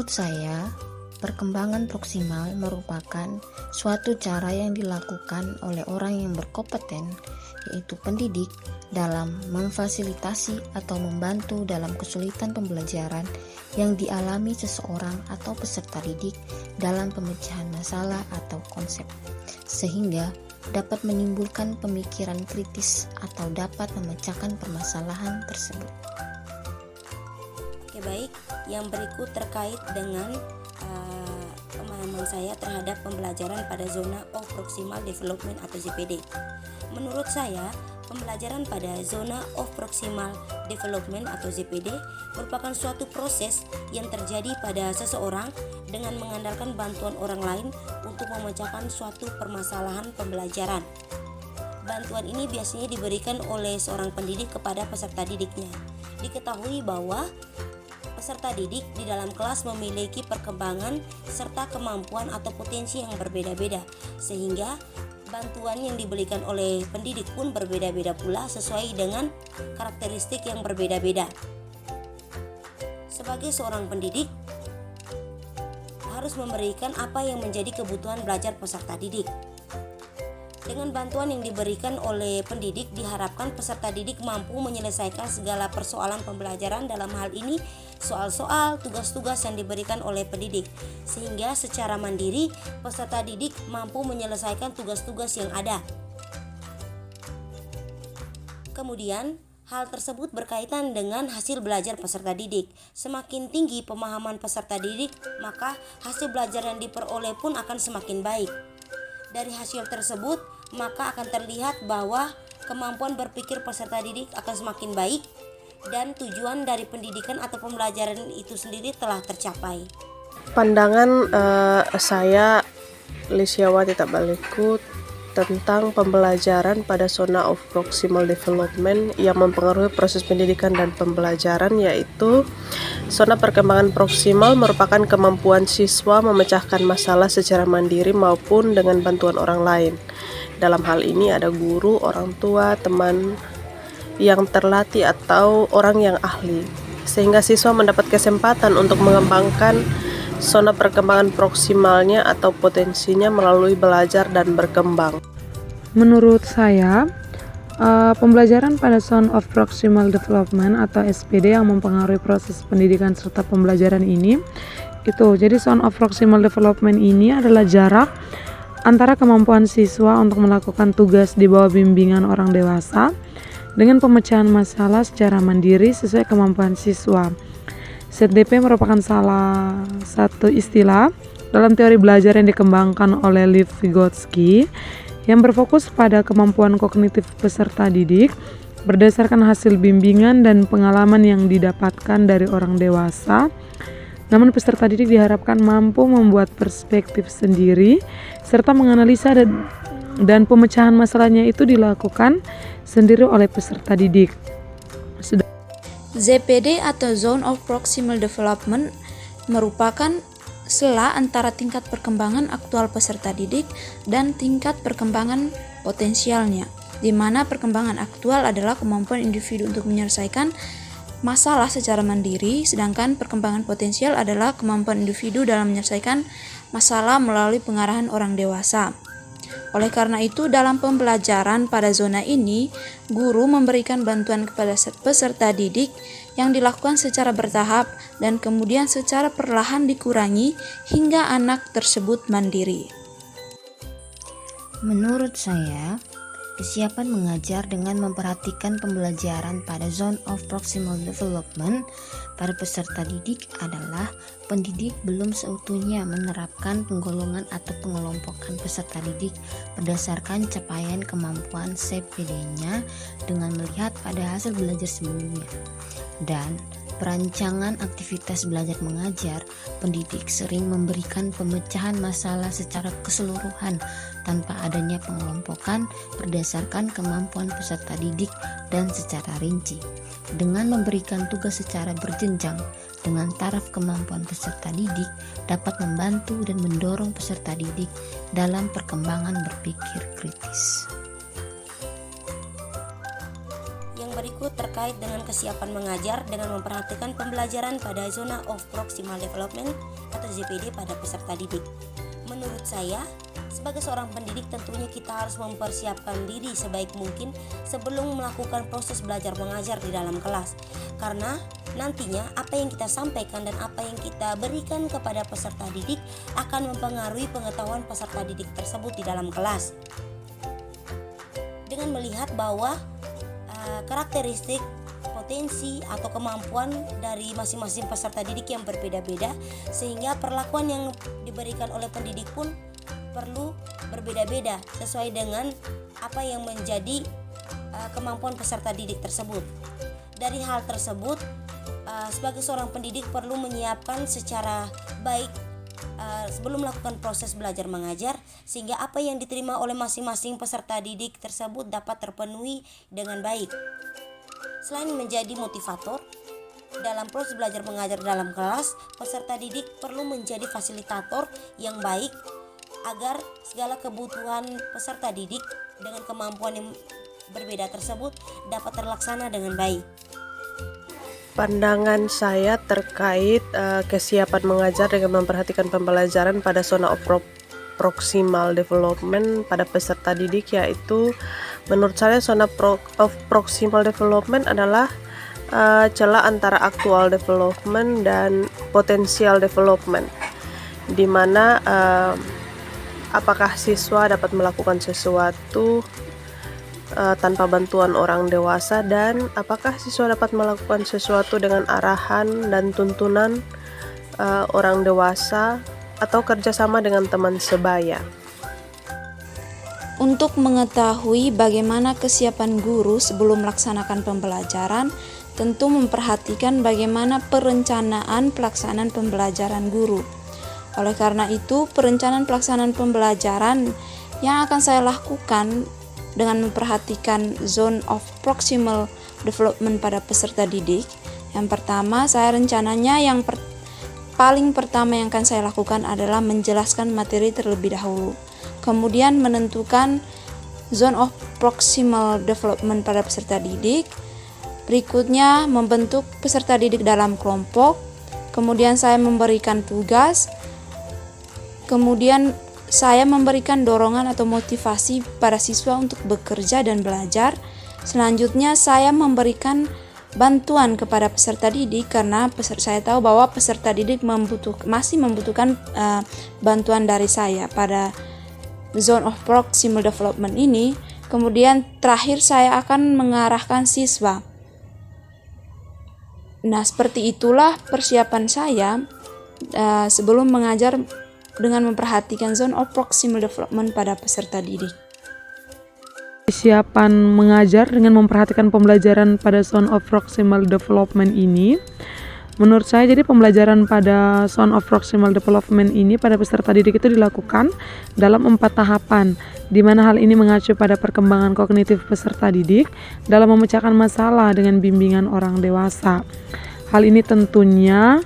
Menurut saya, perkembangan proksimal merupakan suatu cara yang dilakukan oleh orang yang berkompeten, yaitu pendidik, dalam memfasilitasi atau membantu dalam kesulitan pembelajaran yang dialami seseorang atau peserta didik dalam pemecahan masalah atau konsep, sehingga dapat menimbulkan pemikiran kritis atau dapat memecahkan permasalahan tersebut. Oke, baik, yang berikut terkait dengan pemahaman saya terhadap pembelajaran pada zona of proximal development atau ZPD. Menurut saya, pembelajaran pada zona of proximal development atau ZPD merupakan suatu proses yang terjadi pada seseorang dengan mengandalkan bantuan orang lain untuk memecahkan suatu permasalahan pembelajaran. Bantuan ini biasanya diberikan oleh seorang pendidik kepada peserta didiknya. Diketahui bahwa peserta didik di dalam kelas memiliki perkembangan serta kemampuan atau potensi yang berbeda-beda, sehingga bantuan yang diberikan oleh pendidik pun berbeda-beda pula sesuai dengan karakteristik yang berbeda-beda. Sebagai seorang pendidik, harus memberikan apa yang menjadi kebutuhan belajar peserta didik. Dengan bantuan yang diberikan oleh pendidik, diharapkan peserta didik mampu menyelesaikan segala persoalan pembelajaran, dalam hal ini soal-soal, tugas-tugas yang diberikan oleh pendidik, sehingga secara mandiri peserta didik mampu menyelesaikan tugas-tugas yang ada. Kemudian, hal tersebut berkaitan dengan hasil belajar peserta didik. Semakin tinggi pemahaman peserta didik, maka hasil belajar yang diperoleh pun akan semakin baik. Dari hasil tersebut, maka akan terlihat bahwa kemampuan berpikir peserta didik akan semakin baik dan tujuan dari pendidikan atau pembelajaran itu sendiri telah tercapai. Pandangan saya, Lisyawati Tabalikut, tentang pembelajaran pada zona of proximal development yang mempengaruhi proses pendidikan dan pembelajaran, yaitu zona perkembangan proksimal merupakan kemampuan siswa memecahkan masalah secara mandiri maupun dengan bantuan orang lain. Dalam hal ini ada guru, orang tua, teman yang terlatih atau orang yang ahli, sehingga siswa mendapat kesempatan untuk mengembangkan zona perkembangan proksimalnya atau potensinya melalui belajar dan berkembang. Menurut saya, pembelajaran pada zone of proximal development atau SPD yang mempengaruhi proses pendidikan serta pembelajaran ini jadi zone of proximal development ini adalah jarak antara kemampuan siswa untuk melakukan tugas di bawah bimbingan orang dewasa dengan pemecahan masalah secara mandiri sesuai kemampuan siswa. ZDP merupakan salah satu istilah dalam teori belajar yang dikembangkan oleh Lev Vygotsky yang berfokus pada kemampuan kognitif peserta didik berdasarkan hasil bimbingan dan pengalaman yang didapatkan dari orang dewasa. Namun peserta didik diharapkan mampu membuat perspektif sendiri serta menganalisa dan pemecahan masalahnya itu dilakukan sendiri oleh peserta didik. ZPD atau Zone of Proximal Development merupakan sela antara tingkat perkembangan aktual peserta didik dan tingkat perkembangan potensialnya, di mana perkembangan aktual adalah kemampuan individu untuk menyelesaikan masalah secara mandiri, sedangkan perkembangan potensial adalah kemampuan individu dalam menyelesaikan masalah melalui pengarahan orang dewasa. Oleh karena itu, dalam pembelajaran pada zona ini, guru memberikan bantuan kepada peserta didik yang dilakukan secara bertahap dan kemudian secara perlahan dikurangi hingga anak tersebut mandiri. Menurut saya, kesiapan mengajar dengan memperhatikan pembelajaran pada zone of proximal development pada peserta didik adalah pendidik belum seutuhnya menerapkan penggolongan atau pengelompokan peserta didik berdasarkan capaian kemampuan CPD-nya dengan melihat pada hasil belajar sebelumnya. Dan perancangan aktivitas belajar mengajar, pendidik sering memberikan pemecahan masalah secara keseluruhan tanpa adanya pengelompokan berdasarkan kemampuan peserta didik dan secara rinci. Dengan memberikan tugas secara berjenjang dengan taraf kemampuan peserta didik dapat membantu dan mendorong peserta didik dalam perkembangan berpikir kritis. Yang berikut terkait dengan kesiapan mengajar dengan memperhatikan pembelajaran pada Zona of Proximal Development atau ZPD pada peserta didik. Menurut saya, sebagai seorang pendidik tentunya kita harus mempersiapkan diri sebaik mungkin sebelum melakukan proses belajar mengajar di dalam kelas. Karena nantinya apa yang kita sampaikan dan apa yang kita berikan kepada peserta didik akan mempengaruhi pengetahuan peserta didik tersebut di dalam kelas. Dengan melihat bahwa karakteristik, potensi atau kemampuan dari masing-masing peserta didik yang berbeda-beda, sehingga perlakuan yang diberikan oleh pendidik pun perlu berbeda-beda sesuai dengan apa yang menjadi kemampuan peserta didik tersebut. Dari hal tersebut, sebagai seorang pendidik perlu menyiapkan secara baik sebelum melakukan proses belajar mengajar, sehingga apa yang diterima oleh masing-masing peserta didik tersebut dapat terpenuhi dengan baik. Selain menjadi motivator dalam proses belajar mengajar dalam kelas, peserta didik perlu menjadi fasilitator yang baik agar segala kebutuhan peserta didik dengan kemampuan yang berbeda tersebut dapat terlaksana dengan baik. Pandangan saya terkait kesiapan mengajar dengan memperhatikan pembelajaran pada zona of proximal development pada peserta didik, yaitu menurut saya zona of proximal development adalah celah antara actual development dan potential development, di mana apakah siswa dapat melakukan sesuatu tanpa bantuan orang dewasa, dan apakah siswa dapat melakukan sesuatu dengan arahan dan tuntunan orang dewasa atau kerjasama dengan teman sebaya. Untuk mengetahui bagaimana kesiapan guru sebelum melaksanakan pembelajaran, tentu memperhatikan bagaimana perencanaan pelaksanaan pembelajaran guru. Oleh karena itu, perencanaan pelaksanaan pembelajaran yang akan saya lakukan dengan memperhatikan zone of proximal development pada peserta didik. Yang pertama, saya rencananya paling pertama yang akan saya lakukan adalah menjelaskan materi terlebih dahulu. Kemudian menentukan zone of proximal development pada peserta didik. Berikutnya membentuk peserta didik dalam kelompok. Kemudian saya memberikan tugas. Kemudian saya memberikan dorongan atau motivasi para siswa untuk bekerja dan belajar. Selanjutnya saya memberikan bantuan kepada peserta didik karena saya tahu bahwa peserta didik masih membutuhkan bantuan dari saya pada zone of proximal development ini. Kemudian terakhir saya akan mengarahkan siswa. Nah, seperti itulah persiapan saya sebelum mengajar dengan memperhatikan zone of proximal development pada peserta didik. Persiapan mengajar dengan memperhatikan pembelajaran pada zone of proximal development ini, menurut saya jadi pembelajaran pada zone of proximal development ini pada peserta didik itu dilakukan dalam 4 tahapan, di mana hal ini mengacu pada perkembangan kognitif peserta didik dalam memecahkan masalah dengan bimbingan orang dewasa. Hal ini tentunya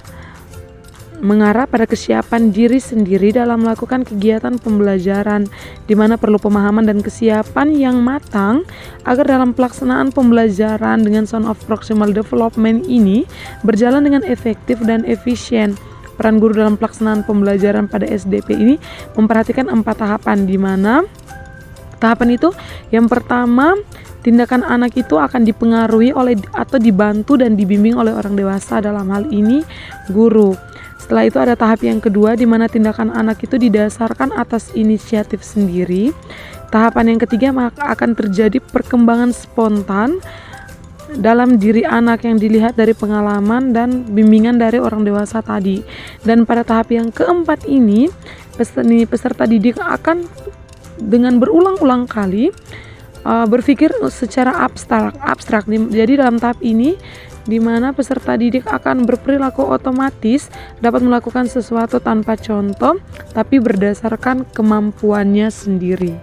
mengarah pada kesiapan diri sendiri dalam melakukan kegiatan pembelajaran, di mana perlu pemahaman dan kesiapan yang matang agar dalam pelaksanaan pembelajaran dengan zone of proximal development ini berjalan dengan efektif dan efisien. Peran guru dalam pelaksanaan pembelajaran pada SDP ini memperhatikan 4 tahapan, di mana tahapan itu yang pertama, tindakan anak itu akan dipengaruhi oleh atau dibantu dan dibimbing oleh orang dewasa, dalam hal ini guru. Setelah itu ada tahap yang kedua, di mana tindakan anak itu didasarkan atas inisiatif sendiri. Tahapan yang ketiga akan terjadi perkembangan spontan dalam diri anak yang dilihat dari pengalaman dan bimbingan dari orang dewasa tadi. Dan pada tahap yang keempat ini, peserta didik akan dengan berulang-ulang kali berpikir secara abstrak. Jadi dalam tahap ini, di mana peserta didik akan berperilaku otomatis dapat melakukan sesuatu tanpa contoh, tapi berdasarkan kemampuannya sendiri.